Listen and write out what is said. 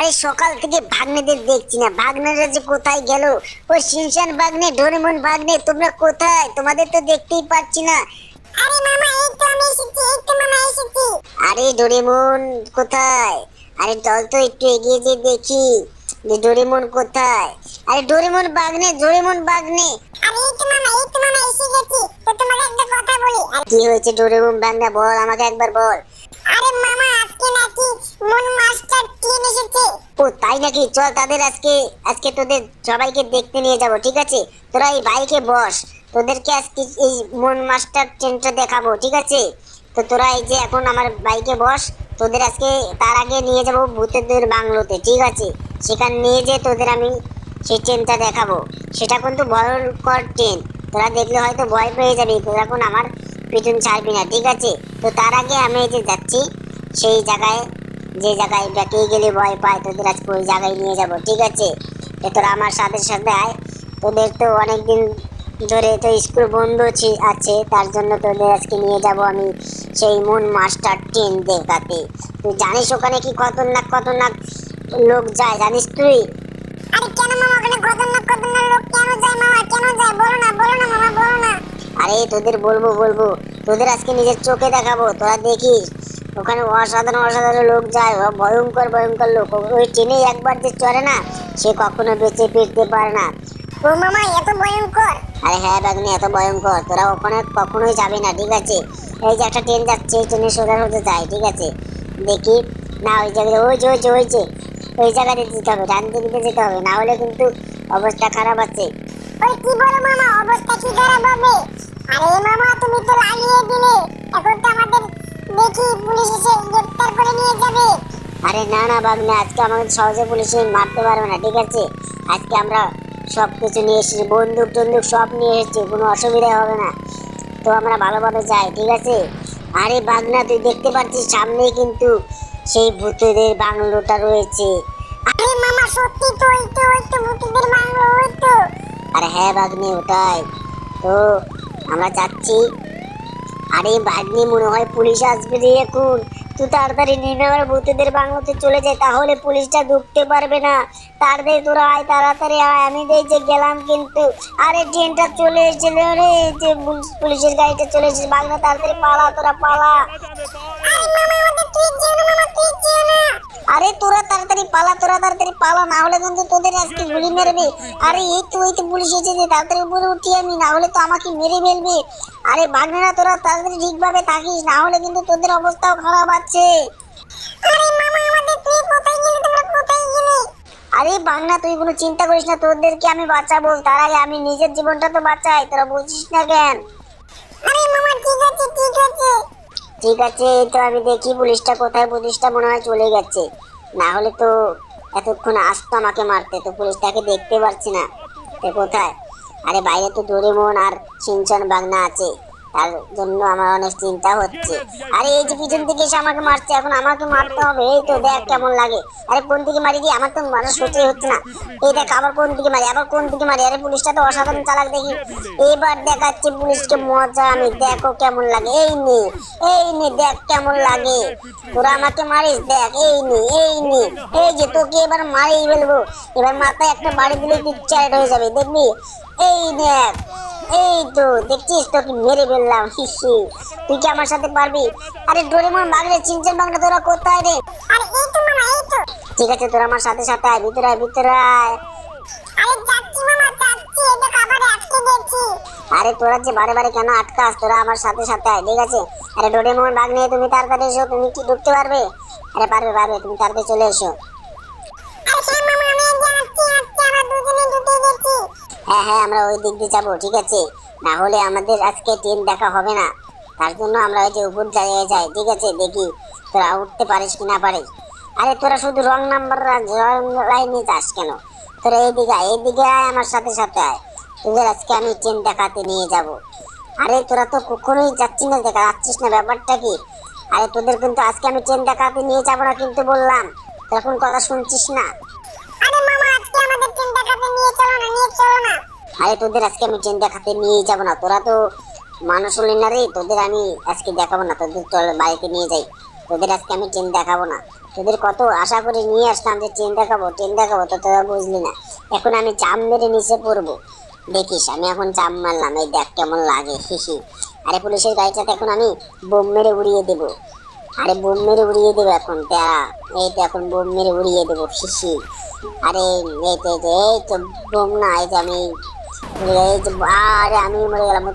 আরে সকাল থেকে ভাগ্নেদের দেখছি না, ভাগ্নেরা যে কোথায় গেল। ওই শিনচান ভাগ্নে, ডোরেমন ভাগ্নে, তোমরা কোথায়? তোমাদের তো দেখতেই পাচ্ছি না। আরে মামা এই তো আমি এসেছি, এই তো মামা এসেছি। আরে ডোরেমন কোথায়? আরে চল তো একটু এগিয়ে যে দেখি যে ডোরেমন কোথায়। আরে ডোরেমন ভাগ্নে, ডোরেমন ভাগ্নে। আরে এই তো মামা, এই তো মামা এসে গেছি। তো তোমাকে একটা কথা বলি। কি হয়েছে ডোরেমন ভাগ্নে, বল আমাকে একবার বল। আরে মামা আজকে নাকি মন মাস্টার টিম এসেছে। ও তাই নাকি? চল তাদের আজকে আজকে তোদের সবাইকে দেখতে নিয়ে যাব, ঠিক আছে? তোরা এই বাইকে বস, তোদেরকে আজকে এই মন মাস্টার ট্রেনটা দেখাবো, ঠিক আছে? তো তোরা এই যে এখন আমার বাইকে বস, তোদের আজকে তার আগে নিয়ে যাব ভূতেদের বাংলোতে, ঠিক আছে? সেখানে নিয়ে যেয়ে তোদের আমি সেই ট্রেনটা দেখাবো। সেটা কিন্তু ভয়ঙ্কর ট্রেন, তোরা দেখলে হয়তো ভয় পেয়ে যাবি, তোরা এখন আমার পিছন ছাড়বি না, ঠিক আছে? তো তার আগে আমি এই যে যাচ্ছি সেই জায়গায়, যে জায়গায় ডেকে গেলে ভয় পায়, তোদের আজকে ওই জায়গায় নিয়ে যাব, ঠিক আছে? তো তোরা আমার সাথে সাথে আয়। তোদের তো অনেকদিন ধরে তো স্কুল বন্ধ আছে, তার জন্য তোদের আজকে নিয়ে যাব আমি সেই মুন মাস্টার ট্রেন দেখাতে। তুই জানিস ওখানে কি খতরনাক খতরনাক লোক যায়, জানিস তুই? আরে কেন মামা ওখানে খতরনাক খতরনাক লোক কেন যায় মামা, কেন যায়? বলো না, বলো না মামা, বলো না। আরে তোদের বলবো বলবো, তোদের আজকে নিজের চোখে দেখাবো, তোরা দেখিস। ওখানে অসাধারণ অসাধারণ লোক যায়, ও ভয়ঙ্কর ভয়ঙ্কর লোক। ওই ট্রেনে একবার যে চড়ে না, সে কখনো বেঁচে ফিরতে পারে না। ও মামা এত ভয়ঙ্কর? আরে হ্যাঁ বাগনি, এত ভয়ঙ্কর, তোরা ওখানে কখনোই যাবি না, ঠিক আছে? এই যে একটা ট্রেন যাচ্ছে, এই ট্রেনে সোজা সোজা যায়, ঠিক আছে? দেখি না ওই জায়গায়, ওই যে ওই যে ওই যে ওই জায়গাতে যেতে হবে, ডান দিকে যেতে হবে, না হলে কিন্তু অবস্থা খারাপ আছে। ওই কি বলো মামা, অবস্থা কি খারাপ হবে? আরে মামা তুমি তো লাগিয়ে দিলে, এখন তো আমাদের দেখি পুলিশ এসে গ্রেফতার করে নিয়ে যাবে। আরে না না বাগনা, আজকে আমাকে সহজে পুলিশে মারতে পারবে না, ঠিক আছে? আজকে আমরা সব কিছু নিয়ে এসেছি, বন্দুক টন্দুক সব নিয়ে এসেছি, কোনো অসুবিধা হবে না। তো আমরা ভালোভাবে যাই, ঠিক আছে? আরে বাগনা, তুই দেখতে পাচ্ছিস সামনেই কিন্তু সেই ভূতেদের বাংলোটা রয়েছে। আরে মামা সত্যি তো, ওই তো ভূতেদের বাংলো, ওই তো। আরে হ্যাঁ বাগনি, ওটাই তো, আমরা যাচ্ছি। আরে ভাগ্নি, মনে হয় পুলিশ আসবে রে এখন। তুই তাড়াতাড়ি নেমে আমার ভূতেদের বাংলোতে চলে যায়, তাহলে পুলিশটা ঢুকতে পারবে না। তাড়াতাড়ি তোরা আয়, তাড়াতাড়ি আয়, আমি এই যে গেলাম কিন্তু। আরে ট্রেনটা চলে এসেছিল রে, যে পুলিশের গাড়িটা চলে এসেছে। বাংলা তাড়াতাড়ি পালা, তোরা পালা। আরে মামা আমাদের তুই যেও না মামা, তুই যেও না। আরে তোরা তাড়াতাড়ি পালা, তোরা তাড়াতাড়ি পালা, না হলে কিন্তু তোদের আজকে গুলি মেরবে। আরে এই তো পুলিশ এসেছে, তাড়াতাড়ি উপরে উঠি আমি, না হলে তো আমাকে মেরে ফেলবে। আরে ভাগনা, তোরা তাড়াতাড়ি ঠিকভাবে থাকিস, না হলে কিন্তু তোদের অবস্থাও খারাপ আছে। আরে মামা আমাদের তুই কোথায় গেলি, তোমরা কোথায় গেলি? আরে ভাগনা, তুই কোনো চিন্তা করিস না, তোদেরকে আমি বাঁচাবো। তার আগে আমি নিজের জীবনটা তো বাঁচাই, তোরা বুঝছিস না কেন? আরে মামা ঠিক আছে, ঠিক আছে। ঠিক আছে, এই তো আমি দেখি পুলিশটা কোথায়। পুলিশটা মনে হয় চলে গেছে, না হলে তো এতক্ষণ আসতো আমাকে মারতে। তো পুলিশটাকে দেখতে পাচ্ছি না, তো কোথায়? আরে বাইরে তো ডোরেমন আর শিনচান বাগনা আছে, তার জন্য আমার অনেক চিন্তা হচ্ছে। আরে এই যে পিছন থেকে এসে আমাকে মারছে, এখন আমাকে মারতে হবে। এই তো দেখ কেমন লাগে। আরে কোন দিকে মারি দি, আমার তো মানুষ সহ্যই হচ্ছে না। এই দেখ আবার কোন দিকে মারি, আবার কোন দিকে মারি। আরে পুলিশটা তো অসাধারণ চালাক দেখি। এবার দেখাচ্ছি পুলিশকে মজা আমি, দেখো কেমন লাগে। এই নে দেখ কেমন লাগে। তোরা আমাকে মারিস, দেখ এই নে এই যে তোকে এবার মারিয়ে ফেলবো। এবার মাথায় একটা বাড়ি দিলে পিকচার হয়ে যাবে, দেখবি? এই দেখ, এই তো দেখছিস, তোকে মেরে ফেললাম। হিসি, তুই কি আমার সাথে পারবি? আরে ডোরেমন বাগলে, চিনচান বাগলে, তোরা কোথায় রে? আরে এই তো মামা, এই তো। ঠিক আছে, তোরা আমার সাথে সাথে আয়, ভিতরে আয়, ভিতরে আয়। আরে যাচ্ছি মামা, যাচ্ছি, এটা খাবারে আটকে গেছি। আরে তোরা যে বারে বারে কেন আটকাস? তোরা আমার সাথে সাথে আয়, ঠিক আছে? আরে ডোরেমন বাগলে, তুমি তাড়াতাড়ি এসো। তুমি কি ঢুকতে পারবে? আরে পারবে পারবে, তুমি তাড়াতাড়ি চলে এসো। আরে হ্যাঁ মামা আমি যাচ্ছি, আমরা দুজনে ঢুকে গেছি। হ্যাঁ হ্যাঁ, আমরা ওই দিক দিয়ে যাবো, ঠিক আছে? না হলে আমাদের আজকে ট্রেন দেখা হবে না। তার জন্য আমরা ওই যে উপর জায়গায় যাই, ঠিক আছে? দেখি তোরা উঠতে পারিস কি না পারিস। আরে তোরা শুধু রং নাম্বার রং লাইনে যাস কেন? তোরা এইদিকে আয়, আমার সাথে সাথে আয়। তোদের আজকে আমি ট্রেন দেখাতে নিয়ে যাব। আরে তোরা তো কখনোই যাচ্ছিস না, যাচ্ছিস না, ব্যাপারটা কি? আরে তোদের কিন্তু আজকে আমি ট্রেন দেখাতে নিয়ে যাবো না কিন্তু বললাম। তোরা কোন কথা শুনছিস না? আরে মামা আজকে আমাদের ট্রেন দেখাতে নিয়ে চলো না, নিয়ে চলো না। আরে তোদের আজকে আমি ট্রেন দেখাতে নিয়ে যাবো না, তোরা তো মানুষ হলি না রে। তোদের আমি আজকে দেখাবো না, তোদের চল বাড়িতে নিয়ে যাই। তোদের আজকে আমি ট্রেন দেখাবো না। তোদের কত আশা করে নিয়ে আসলাম যে ট্রেন দেখাবো, তো তোরা বুঝলি না। এখন আমি চাপ মেরে নিচে পড়বো, দেখিস আমি এখন চাপ মারলাম, এই দেখ কেমন লাগে, হিহি। আরে পুলিশের গাড়িটাতে এখন আমি বোম মেরে উড়িয়ে দেবো, আরে বোম মেরে উড়িয়ে দেবো এখন তেরা, এই তো এখন বোম মেরে উড়িয়ে দেবো, হিহি। আরে এই তো বোম না, এই যে আমি, এই যে আরে আমি মরে গেলাম।